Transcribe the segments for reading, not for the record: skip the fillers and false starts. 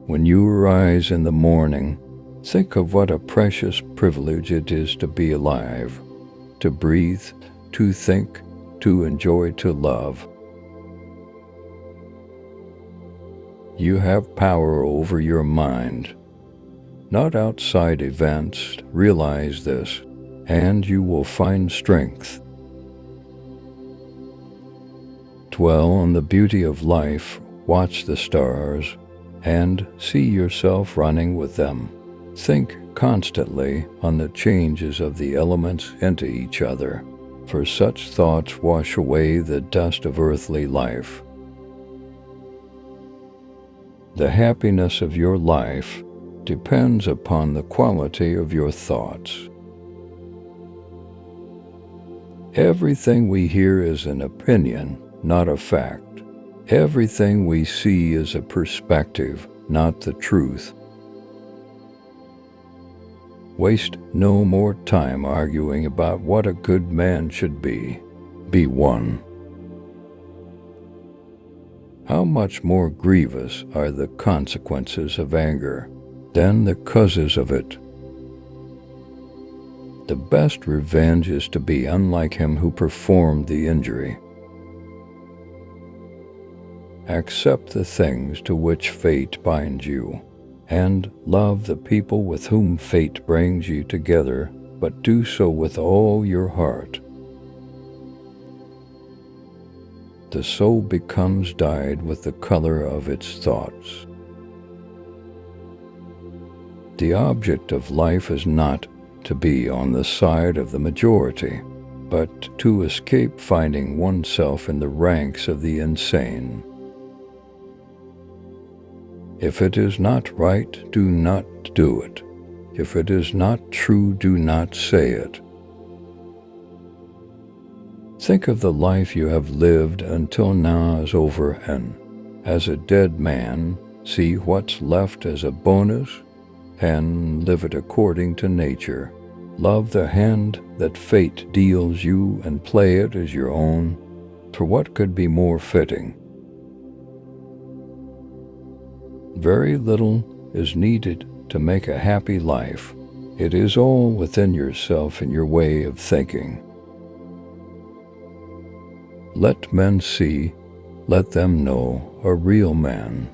When you arise in the morning, think of what a precious privilege it is to be alive, to breathe, to think, to enjoy, to love. You have power over your mind, not outside events. Realize this, and you will find strength. Dwell on the beauty of life, watch the stars, and see yourself running with them. Think constantly on the changes of the elements into each other, for such thoughts wash away the dust of earthly life. The happiness of your life depends upon the quality of your thoughts. Everything we hear is an opinion, not a fact. Everything we see is a perspective, not the truth. Waste no more time arguing about what a good man should be. Be one. How much more grievous are the consequences of anger than the causes of it? The best revenge is to be unlike him who performed the injury. Accept the things to which fate binds you, and love the people with whom fate brings you together, but do so with all your heart. The soul becomes dyed with the color of its thoughts. The object of life is not to be on the side of the majority, but to escape finding oneself in the ranks of the insane. If it is not right, do not do it. If it is not true, do not say it. Think of the life you have lived until now as over, and as a dead man, see what's left as a bonus, and live it according to nature. Love the hand that fate deals you and play it as your own, for what could be more fitting? Very little is needed to make a happy life. It is all within yourself and your way of thinking. Let men see, let them know a real man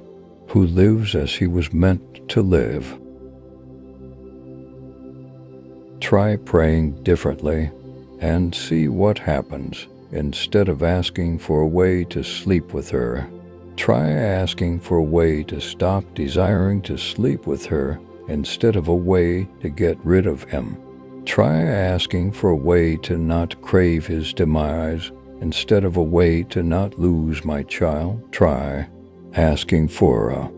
who lives as he was meant to live. Try praying differently and see what happens. Instead of asking for a way to sleep with her, try asking for a way to stop desiring to sleep with her instead of a way to get rid of him. Try asking for a way to not crave his demise instead of a way to not lose my child. Try asking for a.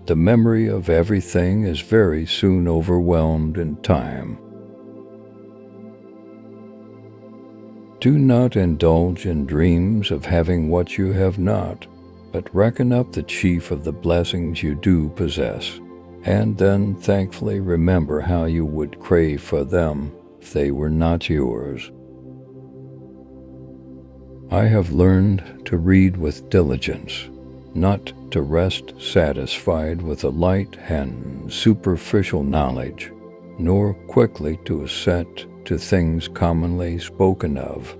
The memory of everything is very soon overwhelmed in time. Do not indulge in dreams of having what you have not, but reckon up the chief of the blessings you do possess, and then thankfully remember how you would crave for them if they were not yours. I have learned to read with diligence, not to rest satisfied with a light and superficial knowledge, nor quickly to assent to things commonly spoken of.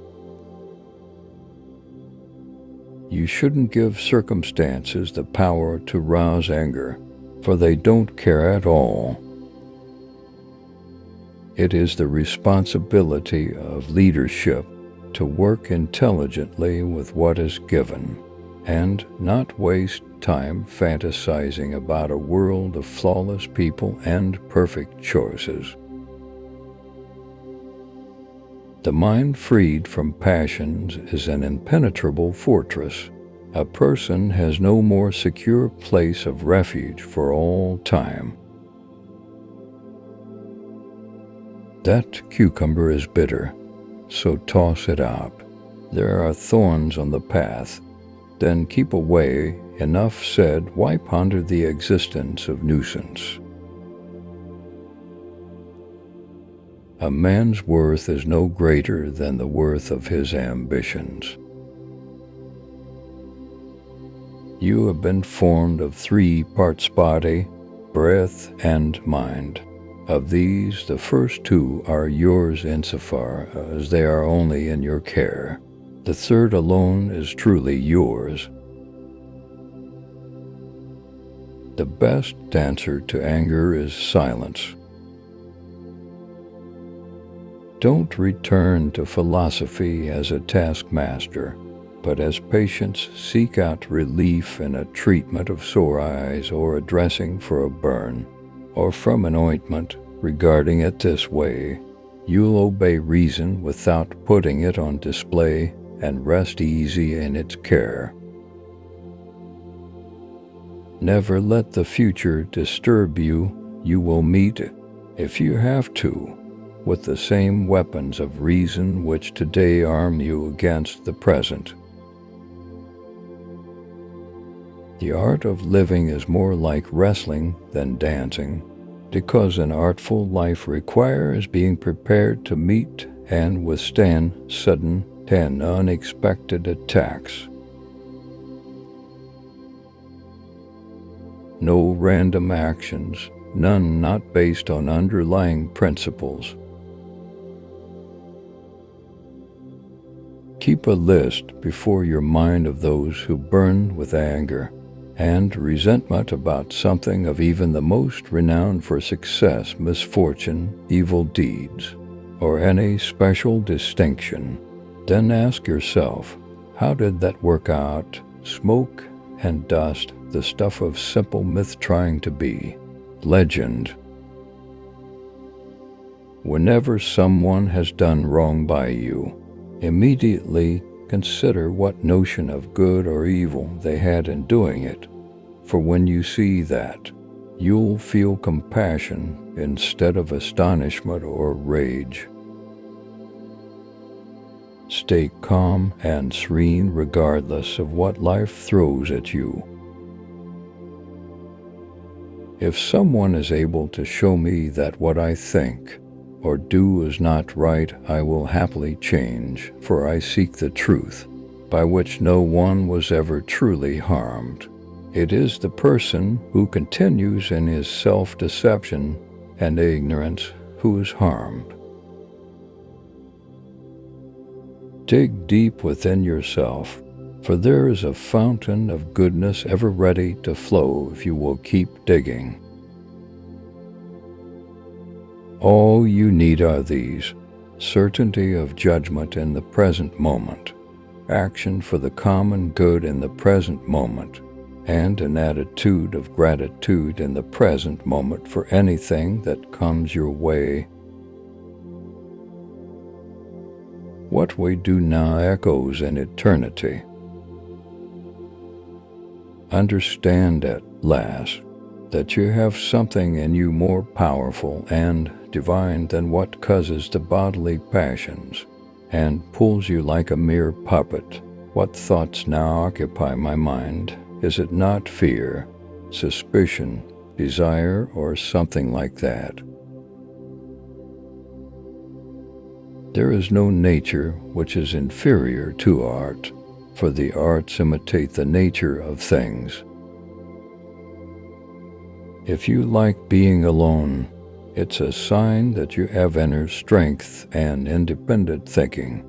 You shouldn't give circumstances the power to rouse anger, for they don't care at all. It is the responsibility of leadership to work intelligently with what is given, and not waste time fantasizing about a world of flawless people and perfect choices. The mind freed from passions is an impenetrable fortress. A person has no more secure place of refuge for all time. That cucumber is bitter, so toss it out. There are thorns on the path, then keep away. Enough said. Why ponder the existence of nuisance? A man's worth is no greater than the worth of his ambitions. You have been formed of 3 parts body, breath, and mind. Of these, the first 2 are yours insofar as they are only in your care. The third alone is truly yours. The best answer to anger is silence. Don't return to philosophy as a taskmaster, but as patients seek out relief in a treatment of sore eyes or a dressing for a burn, or from an ointment. Regarding it this way, you'll obey reason without putting it on display and rest easy in its care. Never let the future disturb you. You will meet it, if you have to, with the same weapons of reason which today arm you against the present. The art of living is more like wrestling than dancing, because an artful life requires being prepared to meet and withstand sudden and unexpected attacks. No random actions, none not based on underlying principles. Keep a list before your mind of those who burn with anger and resentment about something of even the most renowned for success, misfortune, evil deeds, or any special distinction. Then ask yourself, how did that work out? Smoke and dust, the stuff of simple myth trying to be legend. Whenever someone has done wrong by you, immediately consider what notion of good or evil they had in doing it, for when you see that, you'll feel compassion instead of astonishment or rage. Stay calm and serene regardless of what life throws at you. If someone is able to show me that what I think or do is not right, I will happily change, for I seek the truth, by which no one was ever truly harmed. It is the person who continues in his self-deception and ignorance who is harmed. Dig deep within yourself, for there is a fountain of goodness ever ready to flow if you will keep digging. All you need are these: certainty of judgment in the present moment, action for the common good in the present moment, and an attitude of gratitude in the present moment for anything that comes your way. What we do now echoes in eternity. Understand at last that you have something in you more powerful and divine than what causes the bodily passions and pulls you like a mere puppet. What thoughts now occupy my mind? Is it not fear, suspicion, desire, or something like that? There is no nature which is inferior to art, for the arts imitate the nature of things. If you like being alone, it's a sign that you have inner strength and independent thinking.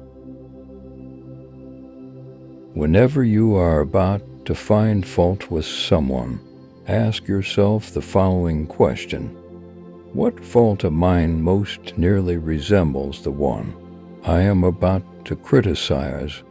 Whenever you are about to find fault with someone, ask yourself the following question: what fault of mine most nearly resembles the one I am about to criticize,